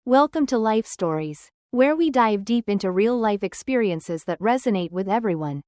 Welcome to Life Stories, where we dive deep into real-life experiences that resonate with everyone.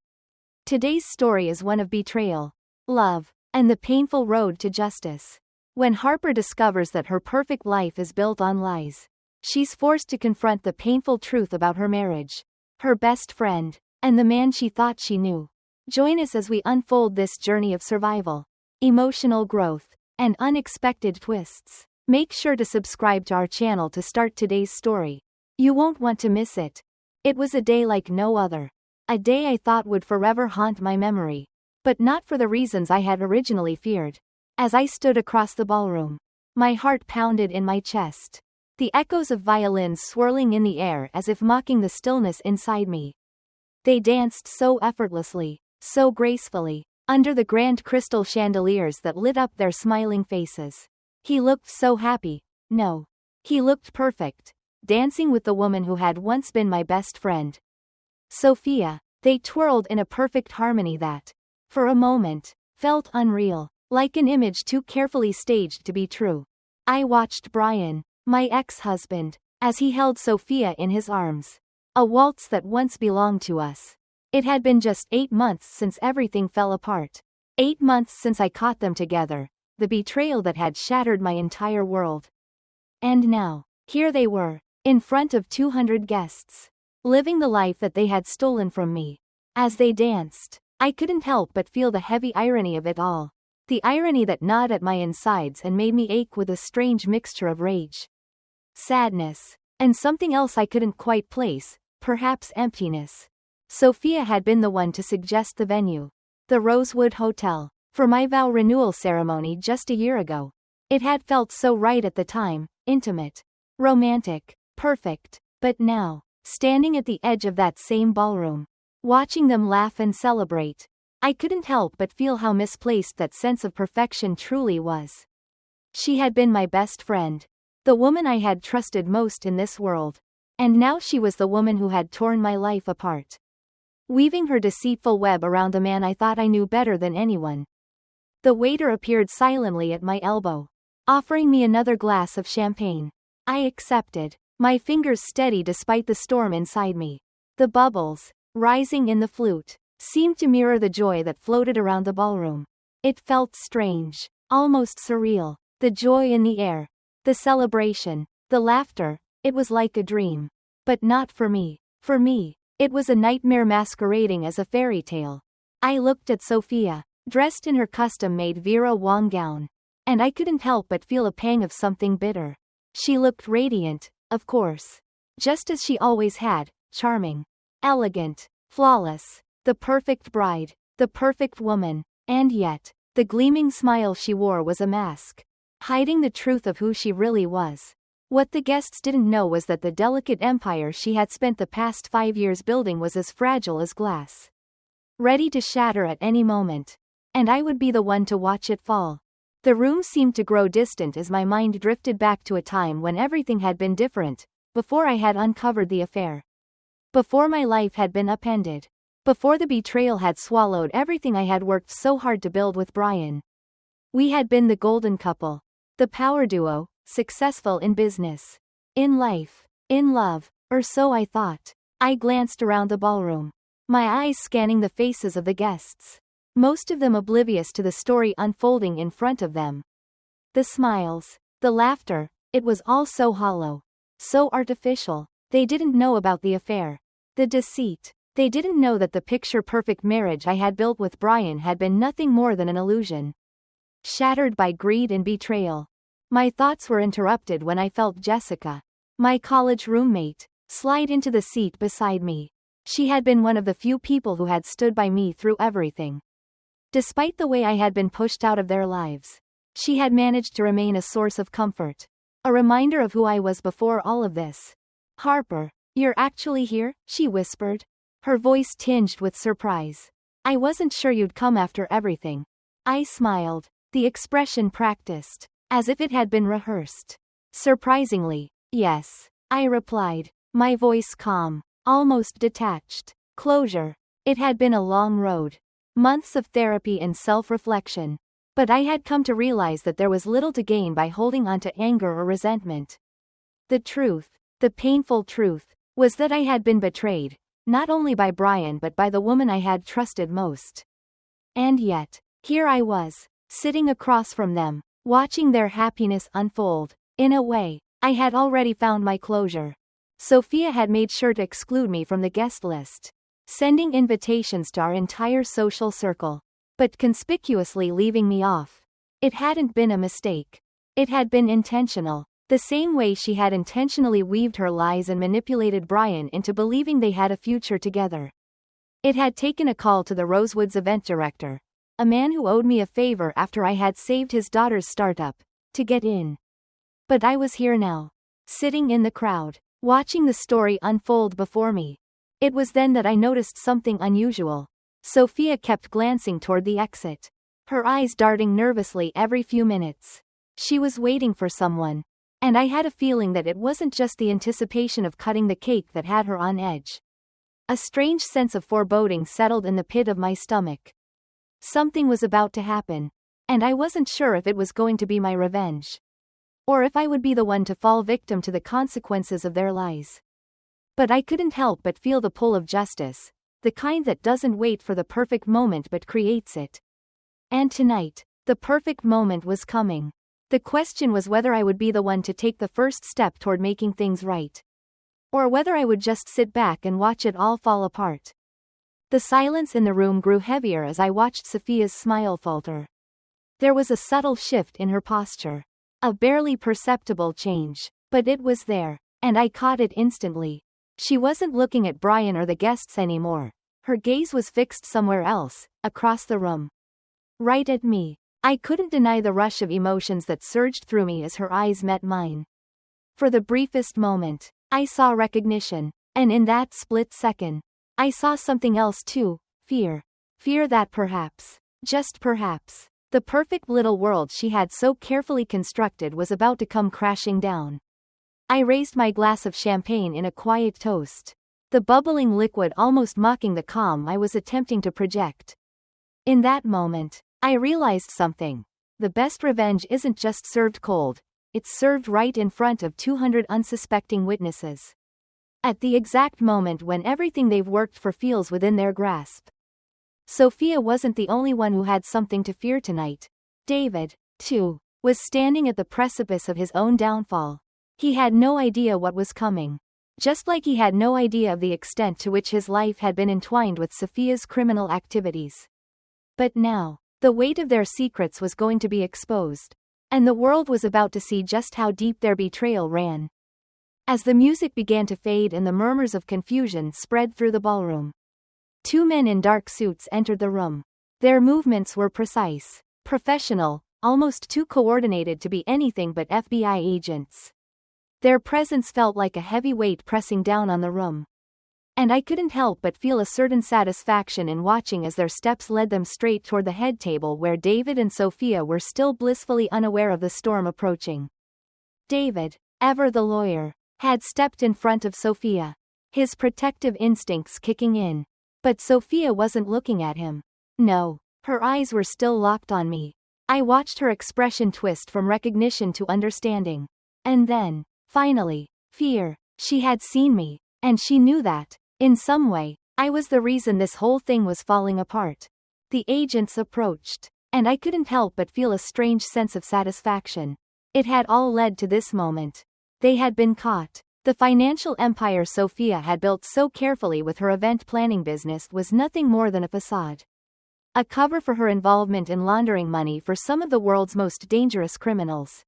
Today's story is one of betrayal, love, and the painful road to justice. When Harper discovers that her perfect life is built on lies, she's forced to confront the painful truth about her marriage, her best friend, and the man she thought she knew. Join us as we unfold this journey of survival, emotional growth, and unexpected twists. Make sure to subscribe to our channel to start today's story. You won't want to miss it. It was a day like no other. A day I thought would forever haunt my memory. But not for the reasons I had originally feared. As I stood across the ballroom, my heart pounded in my chest. The echoes of violins swirling in the air as if mocking the stillness inside me. They danced so effortlessly, so gracefully, under the grand crystal chandeliers that lit up their smiling faces. He looked so happy. No. He looked perfect, dancing with the woman who had once been my best friend. Sophia. They twirled in a perfect harmony that, for a moment, felt unreal, like an image too carefully staged to be true. I watched Brian, my ex-husband, as he held Sophia in his arms. A waltz that once belonged to us. It had been just 8 months since everything fell apart. 8 months since I caught them together. The betrayal that had shattered my entire world. And now, here they were, in front of 200 guests, living the life that they had stolen from me. As they danced, I couldn't help but feel the heavy irony of it all. The irony that gnawed at my insides and made me ache with a strange mixture of rage, sadness, and something else I couldn't quite place, perhaps emptiness. Sophia had been the one to suggest the venue, the Rosewood Hotel, for my vow renewal ceremony just a year ago. It had felt so right at the time, intimate, romantic, perfect, but now, standing at the edge of that same ballroom, watching them laugh and celebrate, I couldn't help but feel how misplaced that sense of perfection truly was. She had been my best friend, the woman I had trusted most in this world, and now she was the woman who had torn my life apart, weaving her deceitful web around the man I thought I knew better than anyone. The waiter appeared silently at my elbow, offering me another glass of champagne. I accepted, my fingers steady despite the storm inside me. The bubbles, rising in the flute, seemed to mirror the joy that floated around the ballroom. It felt strange, almost surreal. The joy in the air, the celebration, the laughter, it was like a dream. But not for me. For me, it was a nightmare masquerading as a fairy tale. I looked at Sophia, dressed in her custom-made Vera Wang gown, and I couldn't help but feel a pang of something bitter. She looked radiant, of course. Just as she always had, charming, elegant, flawless, the perfect bride, the perfect woman, and yet, the gleaming smile she wore was a mask, hiding the truth of who she really was. What the guests didn't know was that the delicate empire she had spent the past 5 years building was as fragile as glass, ready to shatter at any moment. And I would be the one to watch it fall. The room seemed to grow distant as my mind drifted back to a time when everything had been different, before I had uncovered the affair. Before my life had been upended. Before the betrayal had swallowed everything I had worked so hard to build with Brian. We had been the golden couple. The power duo, successful in business, in life, in love, or so I thought. I glanced around the ballroom, my eyes scanning the faces of the guests, most of them oblivious to the story unfolding in front of them. The smiles, the laughter, it was all so hollow, so artificial. They didn't know about the affair, the deceit. They didn't know that the picture-perfect marriage I had built with Brian had been nothing more than an illusion, shattered by greed and betrayal. My thoughts were interrupted when I felt Jessica, my college roommate, slide into the seat beside me. She had been one of the few people who had stood by me through everything. Despite the way I had been pushed out of their lives, she had managed to remain a source of comfort, a reminder of who I was before all of this. Harper, you're actually here? She whispered, her voice tinged with surprise. I wasn't sure you'd come after everything. I smiled, the expression practiced, as if it had been rehearsed. Surprisingly, yes, I replied, my voice calm, almost detached. Closure. It had been a long road. Months of therapy and self-reflection. But I had come to realize that there was little to gain by holding on to anger or resentment. The painful truth, was that I had been betrayed, not only by Brian but by the woman I had trusted most. And yet, here I was, sitting across from them, watching their happiness unfold. In a way, I had already found my closure. Sophia had made sure to exclude me from the guest list, sending invitations to our entire social circle, but conspicuously leaving me off. It hadn't been a mistake. It had been intentional. The same way she had intentionally weaved her lies and manipulated Brian into believing they had a future together. It had taken a call to the Rosewoods event director, a man who owed me a favor after I had saved his daughter's startup, to get in. But I was here now, sitting in the crowd, watching the story unfold before me. It was then that I noticed something unusual. Sophia kept glancing toward the exit, her eyes darting nervously every few minutes. She was waiting for someone. And I had a feeling that it wasn't just the anticipation of cutting the cake that had her on edge. A strange sense of foreboding settled in the pit of my stomach. Something was about to happen, and I wasn't sure if it was going to be my revenge, or if I would be the one to fall victim to the consequences of their lies. But I couldn't help but feel the pull of justice, the kind that doesn't wait for the perfect moment but creates it. And tonight, the perfect moment was coming. The question was whether I would be the one to take the first step toward making things right, or whether I would just sit back and watch it all fall apart. The silence in the room grew heavier as I watched Sophia's smile falter. There was a subtle shift in her posture, a barely perceptible change, but it was there, and I caught it instantly. She wasn't looking at Brian or the guests anymore. Her gaze was fixed somewhere else, across the room. Right at me. I couldn't deny the rush of emotions that surged through me as her eyes met mine. For the briefest moment, I saw recognition, and in that split second, I saw something else too, fear. Fear that perhaps, just perhaps, the perfect little world she had so carefully constructed was about to come crashing down. I raised my glass of champagne in a quiet toast, the bubbling liquid almost mocking the calm I was attempting to project. In that moment, I realized something. The best revenge isn't just served cold, it's served right in front of 200 unsuspecting witnesses. At the exact moment when everything they've worked for feels within their grasp. Sophia wasn't the only one who had something to fear tonight. David, too, was standing at the precipice of his own downfall. He had no idea what was coming. Just like he had no idea of the extent to which his life had been entwined with Sophia's criminal activities. But now, the weight of their secrets was going to be exposed, and the world was about to see just how deep their betrayal ran. As the music began to fade and the murmurs of confusion spread through the ballroom, two men in dark suits entered the room. Their movements were precise, professional, almost too coordinated to be anything but FBI agents. Their presence felt like a heavy weight pressing down on the room. And I couldn't help but feel a certain satisfaction in watching as their steps led them straight toward the head table where David and Sophia were still blissfully unaware of the storm approaching. David, ever the lawyer, had stepped in front of Sophia, his protective instincts kicking in. But Sophia wasn't looking at him. No, her eyes were still locked on me. I watched her expression twist from recognition to understanding. And then, finally, fear. She had seen me, and she knew that, in some way, I was the reason this whole thing was falling apart. The agents approached, and I couldn't help but feel a strange sense of satisfaction. It had all led to this moment. They had been caught. The financial empire Sophia had built so carefully with her event planning business was nothing more than a facade. A cover for her involvement in laundering money for some of the world's most dangerous criminals.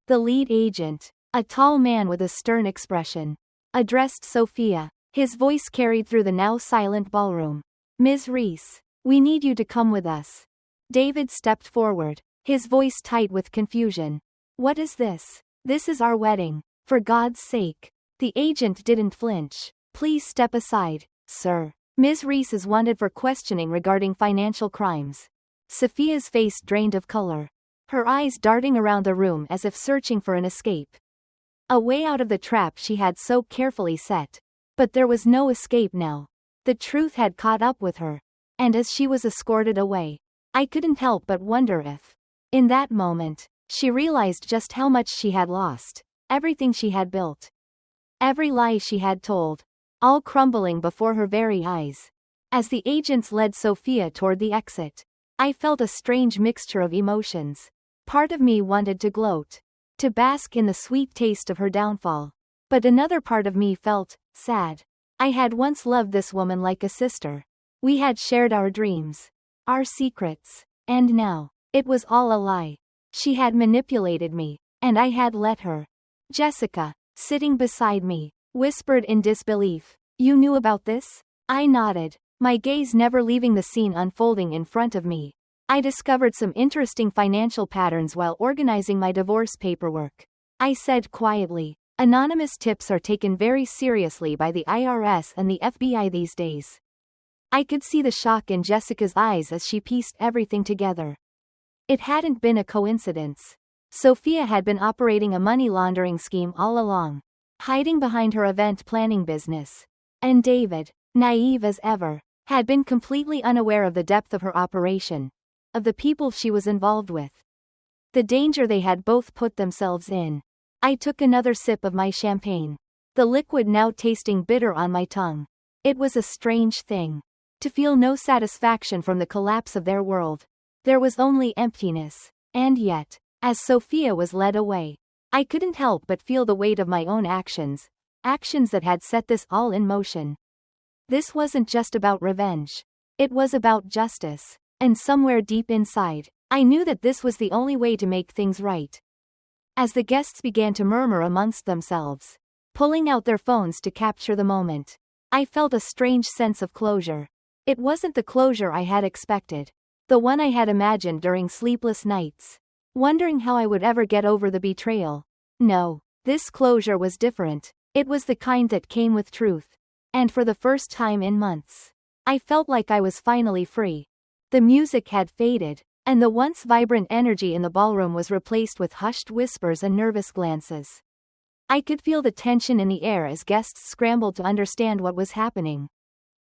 The lead agent, a tall man with a stern expression, addressed Sophia. His voice carried through the now silent ballroom. Ms. Reese, we need you to come with us. David stepped forward, his voice tight with confusion. What is this? This is our wedding. For God's sake. The agent didn't flinch. Please step aside, sir. Ms. Reese is wanted for questioning regarding financial crimes. Sophia's face drained of color, her eyes darting around the room as if searching for an escape. A way out of the trap she had so carefully set. But there was no escape now. The truth had caught up with her. And as she was escorted away, I couldn't help but wonder if, in that moment, she realized just how much she had lost. everything she had built, every lie she had told, all crumbling before her very eyes. As the agents led Sophia toward the exit, I felt a strange mixture of emotions. Part of me wanted to gloat, to bask in the sweet taste of her downfall. But another part of me felt sad. I had once loved this woman like a sister. We had shared our dreams, our secrets, and now, it was all a lie. She had manipulated me, and I had let her. Jessica, sitting beside me, whispered in disbelief, "You knew about this?" I nodded, my gaze never leaving the scene unfolding in front of me. I discovered some interesting financial patterns while organizing my divorce paperwork. I said quietly, "Anonymous tips are taken very seriously by the IRS and the FBI these days." I could see the shock in Jessica's eyes as she pieced everything together. It hadn't been a coincidence. Sophia had been operating a money laundering scheme all along, hiding behind her event planning business. And David, naive as ever, had been completely unaware of the depth of her operation, of the people she was involved with, the danger they had both put themselves in. I took another sip of my champagne, the liquid now tasting bitter on my tongue. It was a strange thing to feel no satisfaction from the collapse of their world. There was only emptiness. And yet, as Sophia was led away, I couldn't help but feel the weight of my own actions that had set this all in motion. This wasn't just about revenge. It was about justice. And somewhere deep inside, I knew that this was the only way to make things right. As the guests began to murmur amongst themselves, pulling out their phones to capture the moment, I felt a strange sense of closure. It wasn't the closure I had expected, the one I had imagined during sleepless nights, wondering how I would ever get over the betrayal. No, this closure was different. It was the kind that came with truth. And for the first time in months, I felt like I was finally free. The music had faded, and the once vibrant energy in the ballroom was replaced with hushed whispers and nervous glances. I could feel the tension in the air as guests scrambled to understand what was happening.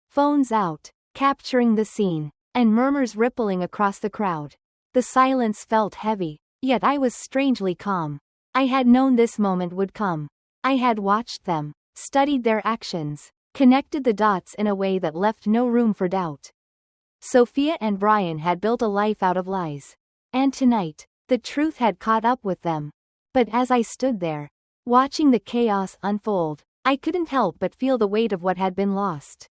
Phones out, capturing the scene, and murmurs rippling across the crowd. The silence felt heavy, yet I was strangely calm. I had known this moment would come. I had watched them, studied their actions, connected the dots in a way that left no room for doubt. Sophia and Brian had built a life out of lies. And tonight, the truth had caught up with them. But as I stood there, watching the chaos unfold, I couldn't help but feel the weight of what had been lost.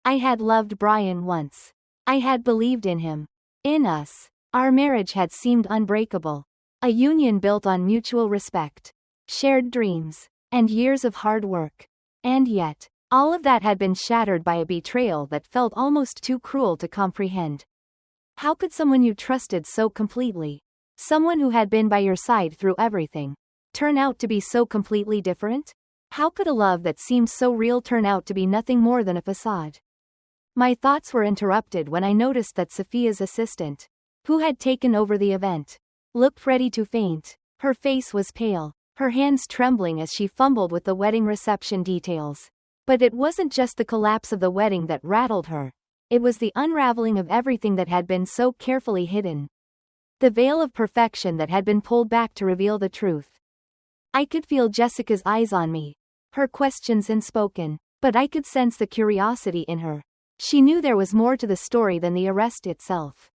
I had loved Brian once. I had believed in him. In us. Our marriage had seemed unbreakable. A union built on mutual respect, shared dreams, and years of hard work. And yet, all of that had been shattered by a betrayal that felt almost too cruel to comprehend. How could someone you trusted so completely, someone who had been by your side through everything, turn out to be so completely different? How could a love that seemed so real turn out to be nothing more than a facade? My thoughts were interrupted when I noticed that Sophia's assistant, who had taken over the event, looked ready to faint. Her face was pale, her hands trembling as she fumbled with the wedding reception details. But it wasn't just the collapse of the wedding that rattled her. It was the unraveling of everything that had been so carefully hidden. The veil of perfection that had been pulled back to reveal the truth. I could feel Jessica's eyes on me, her questions unspoken, but I could sense the curiosity in her. She knew there was more to the story than the arrest itself.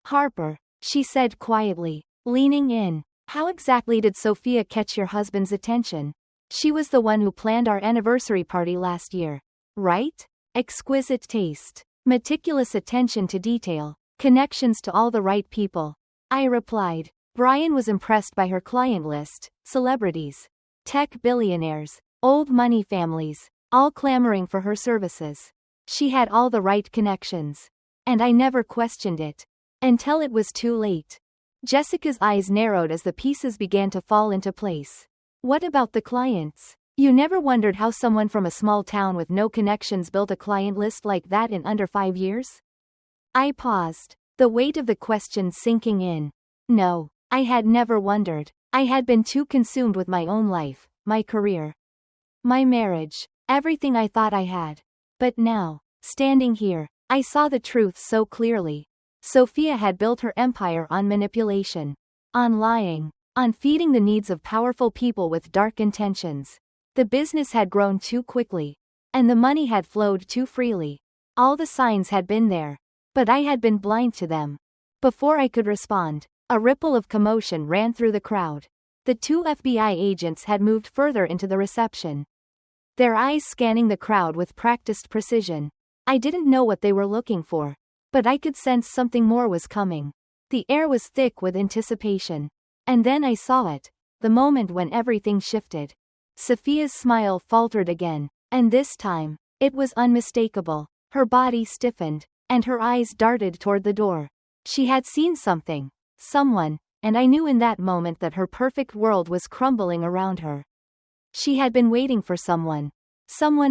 "Harper," she said quietly, leaning in, "how exactly did Sophia catch your husband's attention? She was the one who planned our anniversary party last year, right? Exquisite taste, meticulous attention to detail, connections to all the right people." I replied. Brian was impressed by her client list: celebrities, tech billionaires, old money families, all clamoring for her services. She had all the right connections. And I never questioned it. Until it was too late. Jessica's eyes narrowed as the pieces began to fall into place. "What about the clients? You never wondered how someone from a small town with no connections built a client list like that in under 5 years?" I paused, the weight of the question sinking in. No, I had never wondered. I had been too consumed with my own life, my career, my marriage, everything I thought I had. But now, standing here, I saw the truth so clearly. Sophia had built her empire on manipulation, on lying, on feeding the needs of powerful people with dark intentions. The business had grown too quickly, and the money had flowed too freely. All the signs had been there, but I had been blind to them. Before I could respond, a ripple of commotion ran through the crowd. The two FBI agents had moved further into the reception, their eyes scanning the crowd with practiced precision. I didn't know what they were looking for, but I could sense something more was coming. The air was thick with anticipation. And then I saw it, the moment when everything shifted. Sophia's smile faltered again, and this time, it was unmistakable. Her body stiffened, and her eyes darted toward the door. She had seen something, someone, and I knew in that moment that her perfect world was crumbling around her. She had been waiting for someone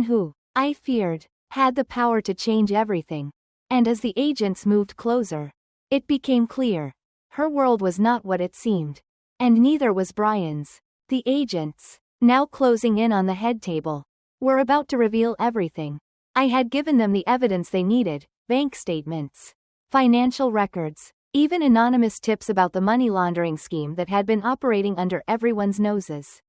who, I feared, had the power to change everything. And as the agents moved closer, it became clear. Her world was not what it seemed. And neither was Brian's. The agents, now closing in on the head table, were about to reveal everything. I had given them the evidence they needed, bank statements, financial records, even anonymous tips about the money laundering scheme that had been operating under everyone's noses.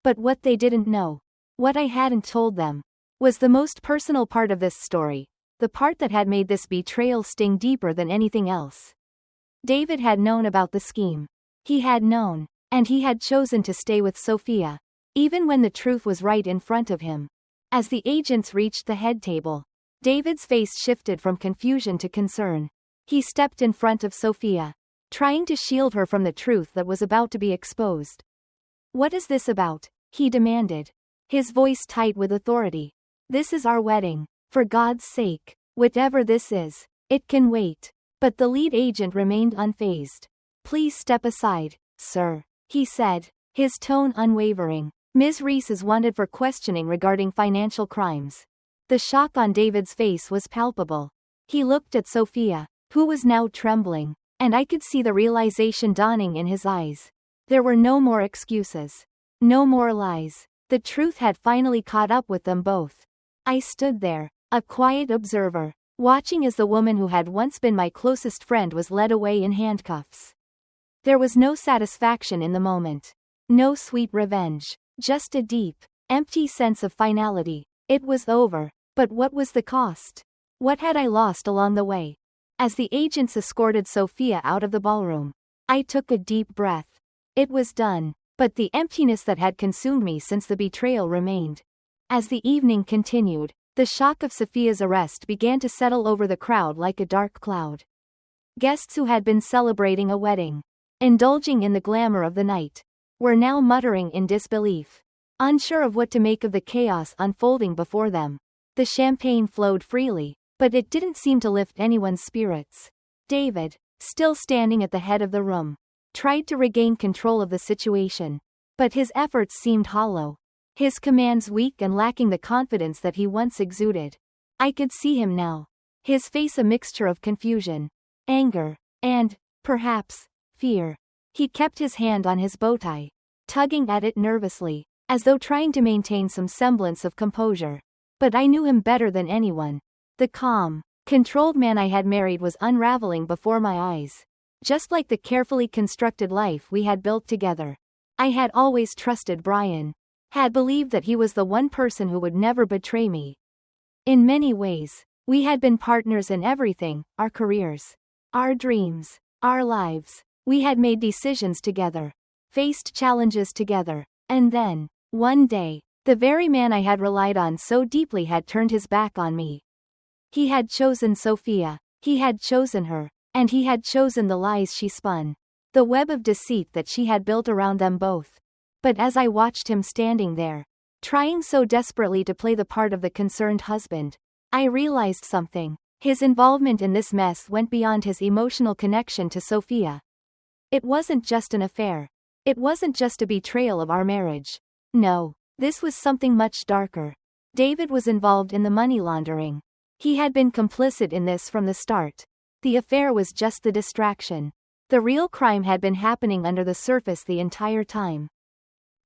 But what they didn't know, what I hadn't told them, was the most personal part of this story, the part that had made this betrayal sting deeper than anything else. David had known about the scheme. He had known, and he had chosen to stay with Sophia, even when the truth was right in front of him. As the agents reached the head table, David's face shifted from confusion to concern. He stepped in front of Sophia, trying to shield her from the truth that was about to be exposed. "What is this about?" he demanded, his voice tight with authority. "This is our wedding. For God's sake, whatever this is, it can wait." But the lead agent remained unfazed. "Please step aside, sir," he said, his tone unwavering. "Ms. Reese is wanted for questioning regarding financial crimes." The shock on David's face was palpable. He looked at Sophia, who was now trembling, and I could see the realization dawning in his eyes. There were no more excuses. No more lies. The truth had finally caught up with them both. I stood there, a quiet observer, watching as the woman who had once been my closest friend was led away in handcuffs. There was no satisfaction in the moment. No sweet revenge. Just a deep, empty sense of finality. It was over, but what was the cost? What had I lost along the way? As the agents escorted Sophia out of the ballroom, I took a deep breath. It was done, but the emptiness that had consumed me since the betrayal remained. As the evening continued, the shock of Sophia's arrest began to settle over the crowd like a dark cloud. Guests who had been celebrating a wedding, indulging in the glamour of the night, were now muttering in disbelief, unsure of what to make of the chaos unfolding before them. The champagne flowed freely, but it didn't seem to lift anyone's spirits. David, still standing at the head of the room, tried to regain control of the situation, but his efforts seemed hollow, his commands weak and lacking the confidence that he once exuded. I could see him now, his face a mixture of confusion, anger, and, perhaps, fear. He kept his hand on his bow tie, tugging at it nervously, as though trying to maintain some semblance of composure. But I knew him better than anyone. The calm, controlled man I had married was unraveling before my eyes. Just like the carefully constructed life we had built together. I had always trusted Brian. Had believed that he was the one person who would never betray me. In many ways, we had been partners in everything, our careers, our dreams, our lives. We had made decisions together, faced challenges together, and then, one day, the very man I had relied on so deeply had turned his back on me. He had chosen Sophia, he had chosen her, and he had chosen the lies she spun, the web of deceit that she had built around them both. But as I watched him standing there, trying so desperately to play the part of the concerned husband, I realized something. His involvement in this mess went beyond his emotional connection to Sophia. It wasn't just an affair. It wasn't just a betrayal of our marriage. No, this was something much darker. David was involved in the money laundering. He had been complicit in this from the start. The affair was just the distraction. The real crime had been happening under the surface the entire time.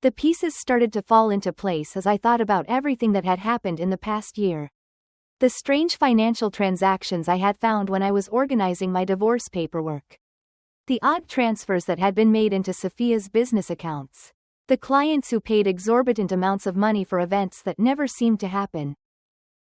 The pieces started to fall into place as I thought about everything that had happened in the past year. The strange financial transactions I had found when I was organizing my divorce paperwork. The odd transfers that had been made into Sophia's business accounts. The clients who paid exorbitant amounts of money for events that never seemed to happen.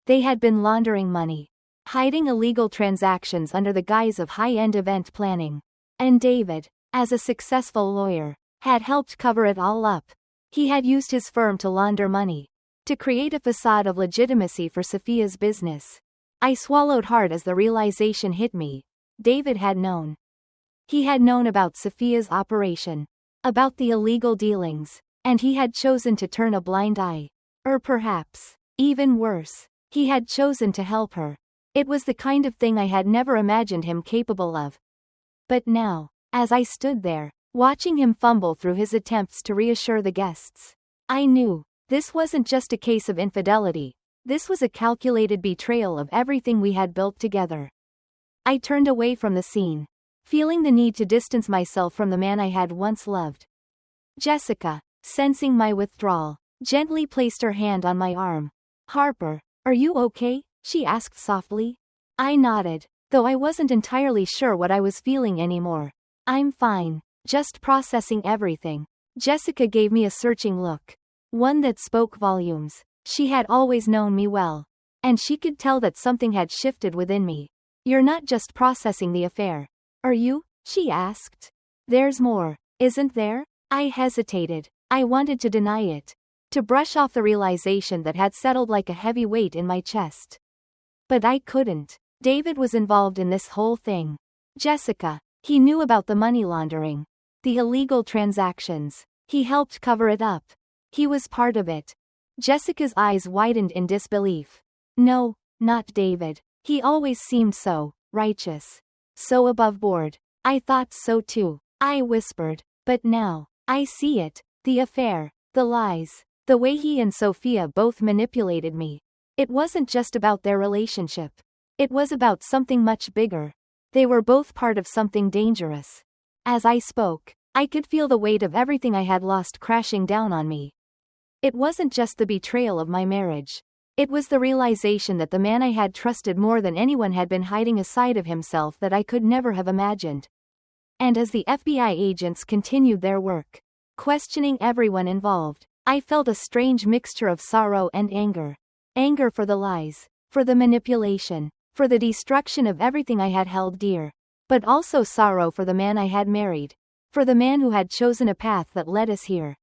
They had been laundering money, hiding illegal transactions under the guise of high-end event planning. And David, as a successful lawyer, had helped cover it all up. He had used his firm to launder money, to create a facade of legitimacy for Sophia's business. I swallowed hard as the realization hit me. David had known. He had known about Sophia's operation, about the illegal dealings, and he had chosen to turn a blind eye. Or perhaps, even worse, he had chosen to help her. It was the kind of thing I had never imagined him capable of. But now, as I stood there, watching him fumble through his attempts to reassure the guests, I knew, this wasn't just a case of infidelity, this was a calculated betrayal of everything we had built together. I turned away from the scene, feeling the need to distance myself from the man I had once loved. Jessica, sensing my withdrawal, gently placed her hand on my arm. "Harper, are you okay?" she asked softly. I nodded, though I wasn't entirely sure what I was feeling anymore. "I'm fine, just processing everything." Jessica gave me a searching look, one that spoke volumes. She had always known me well, and she could tell that something had shifted within me. "You're not just processing the affair, are you?" she asked. "There's more, isn't there?" I hesitated. I wanted to deny it, to brush off the realization that had settled like a heavy weight in my chest. But I couldn't. David was involved in this whole thing. Jessica, he knew about the money laundering, the illegal transactions. He helped cover it up. He was part of it. Jessica's eyes widened in disbelief. "No, not David. He always seemed so righteous, so above board." "I thought so too," I whispered. "But now, I see it. The affair, the lies, the way he and Sophia both manipulated me. It wasn't just about their relationship. It was about something much bigger. They were both part of something dangerous." As I spoke, I could feel the weight of everything I had lost crashing down on me. It wasn't just the betrayal of my marriage. It was the realization that the man I had trusted more than anyone had been hiding a side of himself that I could never have imagined. And as the FBI agents continued their work, questioning everyone involved, I felt a strange mixture of sorrow and anger. Anger for the lies, for the manipulation, for the destruction of everything I had held dear. But also sorrow for the man I had married, for the man who had chosen a path that led us here.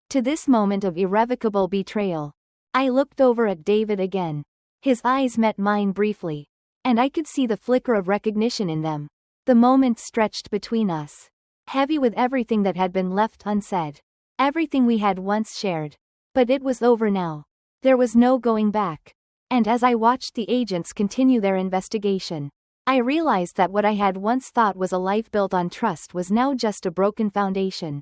To this moment of irrevocable betrayal. I looked over at David again. His eyes met mine briefly, and I could see the flicker of recognition in them. The moment stretched between us, heavy with everything that had been left unsaid, everything we had once shared. But it was over now. There was no going back. And as I watched the agents continue their investigation, I realized that what I had once thought was a life built on trust was now just a broken foundation,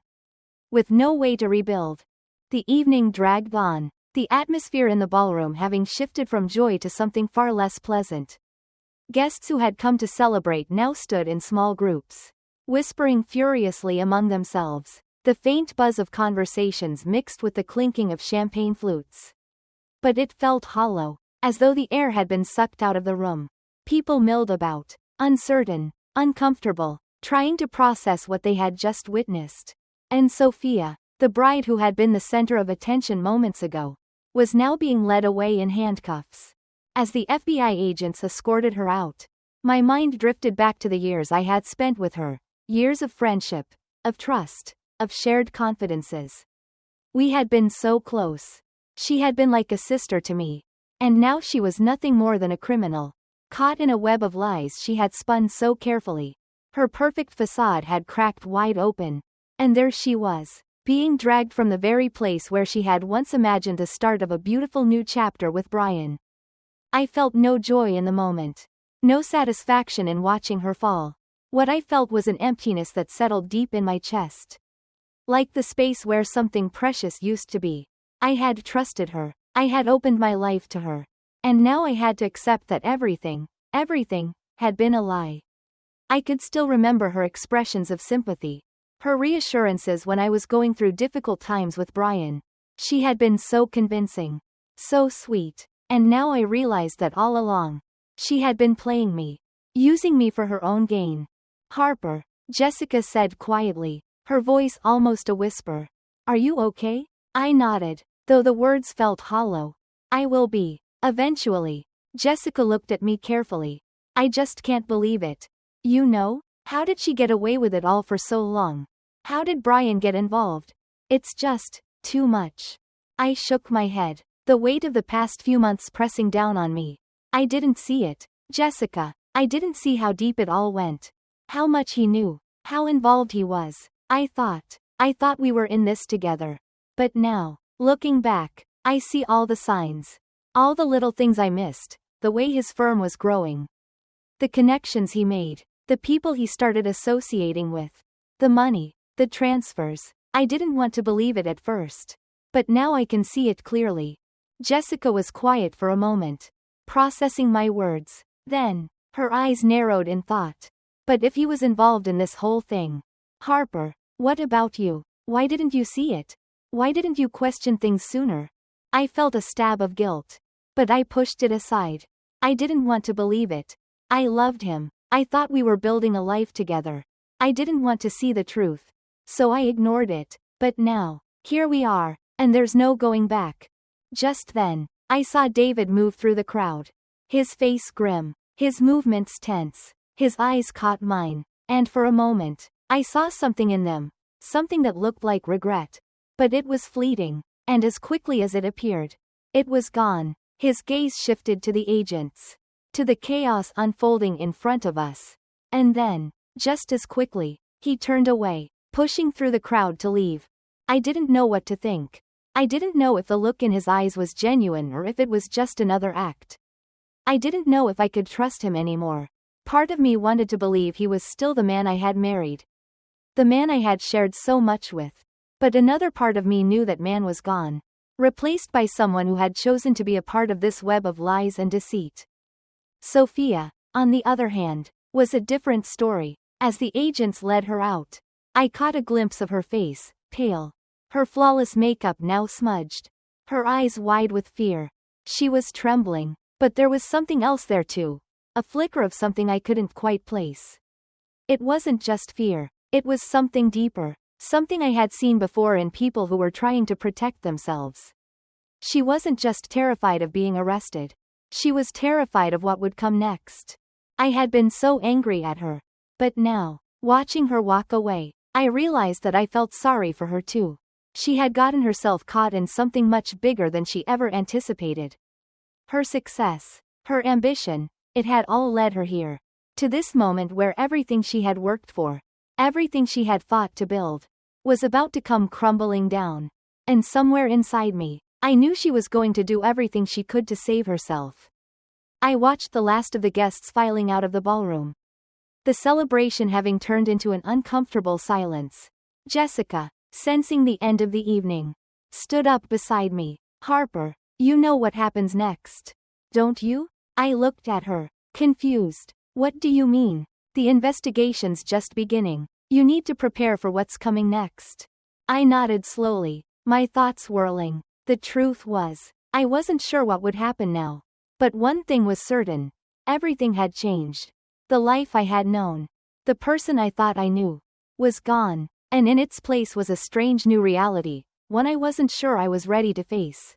with no way to rebuild. The evening dragged on, the atmosphere in the ballroom having shifted from joy to something far less pleasant. Guests who had come to celebrate now stood in small groups, whispering furiously among themselves, the faint buzz of conversations mixed with the clinking of champagne flutes. But it felt hollow, as though the air had been sucked out of the room. People milled about, uncertain, uncomfortable, trying to process what they had just witnessed. And Sophia, the bride who had been the center of attention moments ago, was now being led away in handcuffs. As the FBI agents escorted her out, my mind drifted back to the years I had spent with her, years of friendship, of trust, of shared confidences. We had been so close. She had been like a sister to me. And now she was nothing more than a criminal, caught in a web of lies she had spun so carefully. Her perfect facade had cracked wide open, and there she was, being dragged from the very place where she had once imagined the start of a beautiful new chapter with Brian. I felt no joy in the moment, no satisfaction in watching her fall. What I felt was an emptiness that settled deep in my chest. Like the space where something precious used to be. I had trusted her. I had opened my life to her. And now I had to accept that everything, had been a lie. I could still remember her expressions of sympathy, her reassurances when I was going through difficult times with Brian. She had been so convincing, so sweet, and now I realized that all along, she had been playing me, using me for her own gain. "Harper, Jessica said quietly, her voice almost a whisper. Are you okay? I nodded, though the words felt hollow. I will be. Eventually. Jessica looked at me carefully. I just can't believe it. You know? How did she get away with it all for so long? How did Brian get involved? It's just too much. I shook my head, the weight of the past few months pressing down on me. I didn't see it, Jessica. I didn't see how deep it all went. How much he knew. How involved he was. I thought we were in this together. But now, looking back, I see all the signs. All the little things I missed, the way his firm was growing. The connections he made, the people he started associating with. The money, the transfers. I didn't want to believe it at first. But now I can see it clearly. Jessica was quiet for a moment, processing my words. Then, her eyes narrowed in thought. But if he was involved in this whole thing. Harper, what about you? Why didn't you see it? Why didn't you question things sooner? I felt a stab of guilt. But I pushed it aside. I didn't want to believe it. I loved him. I thought we were building a life together. I didn't want to see the truth. So I ignored it. But now, here we are, and there's no going back. Just then, I saw David move through the crowd. His face grim, his movements tense, his eyes caught mine, and for a moment, I saw something in them, something that looked like regret. But it was fleeting, and as quickly as it appeared, it was gone. His gaze shifted to the agents, to the chaos unfolding in front of us. And then, just as quickly, he turned away, pushing through the crowd to leave. I didn't know what to think. I didn't know if the look in his eyes was genuine or if it was just another act. I didn't know if I could trust him anymore. Part of me wanted to believe he was still the man I had married. The man I had shared so much with. But another part of me knew that man was gone. Replaced by someone who had chosen to be a part of this web of lies and deceit. Sophia, on the other hand, was a different story. As the agents led her out, I caught a glimpse of her face, pale. Her flawless makeup now smudged. Her eyes wide with fear. She was trembling. But there was something else there too. A flicker of something I couldn't quite place. It wasn't just fear. It was something deeper. Something I had seen before in people who were trying to protect themselves. She wasn't just terrified of being arrested. She was terrified of what would come next. I had been so angry at her. But now, watching her walk away, I realized that I felt sorry for her too. She had gotten herself caught in something much bigger than she ever anticipated. Her success, her ambition, it had all led her here. To this moment where everything she had worked for, everything she had fought to build, was about to come crumbling down. And somewhere inside me, I knew she was going to do everything she could to save herself. I watched the last of the guests filing out of the ballroom. The celebration having turned into an uncomfortable silence. Jessica, sensing the end of the evening, stood up beside me. Harper, you know what happens next, don't you? I looked at her, confused. What do you mean? The investigation's just beginning. You need to prepare for what's coming next. I nodded slowly, my thoughts whirling. The truth was, I wasn't sure what would happen now. But one thing was certain. Everything had changed. The life I had known, the person I thought I knew, was gone, and in its place was a strange new reality, one I wasn't sure I was ready to face.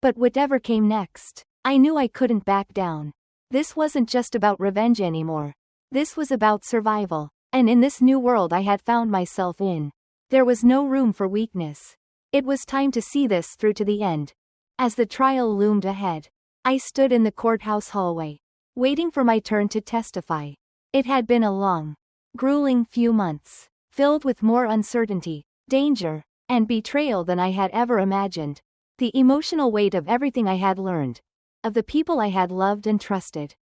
But whatever came next, I knew I couldn't back down. This wasn't just about revenge anymore. This was about survival. And in this new world I had found myself in, there was no room for weakness. It was time to see this through to the end. As the trial loomed ahead, I stood in the courthouse hallway, waiting for my turn to testify. It had been a long, grueling few months, filled with more uncertainty, danger, and betrayal than I had ever imagined. The emotional weight of everything I had learned, of the people I had loved and trusted,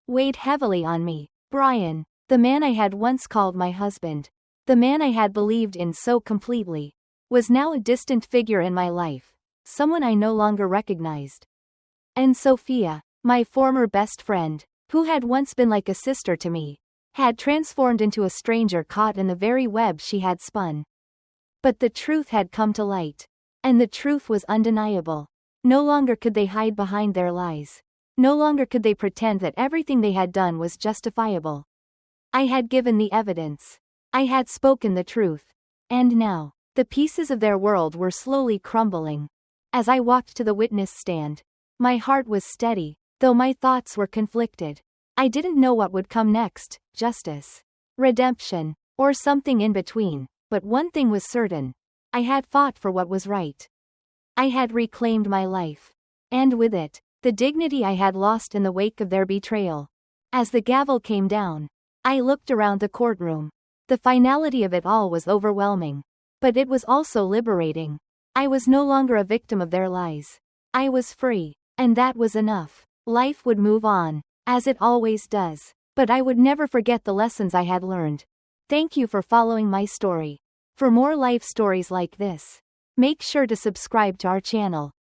weighed heavily on me. Brian, the man I had once called my husband, the man I had believed in so completely, was now a distant figure in my life, someone I no longer recognized. And Sophia, my former best friend, who had once been like a sister to me, had transformed into a stranger caught in the very web she had spun. But the truth had come to light. And the truth was undeniable. No longer could they hide behind their lies. No longer could they pretend that everything they had done was justifiable. I had given the evidence. I had spoken the truth. And now, the pieces of their world were slowly crumbling. As I walked to the witness stand, my heart was steady, though my thoughts were conflicted. I didn't know what would come next, justice, redemption, or something in between, but one thing was certain. I had fought for what was right. I had reclaimed my life. And with it, the dignity I had lost in the wake of their betrayal. As the gavel came down, I looked around the courtroom. The finality of it all was overwhelming. But it was also liberating. I was no longer a victim of their lies. I was free, and that was enough. Life would move on, as it always does. But I would never forget the lessons I had learned. Thank you for following my story. For more life stories like this, make sure to subscribe to our channel.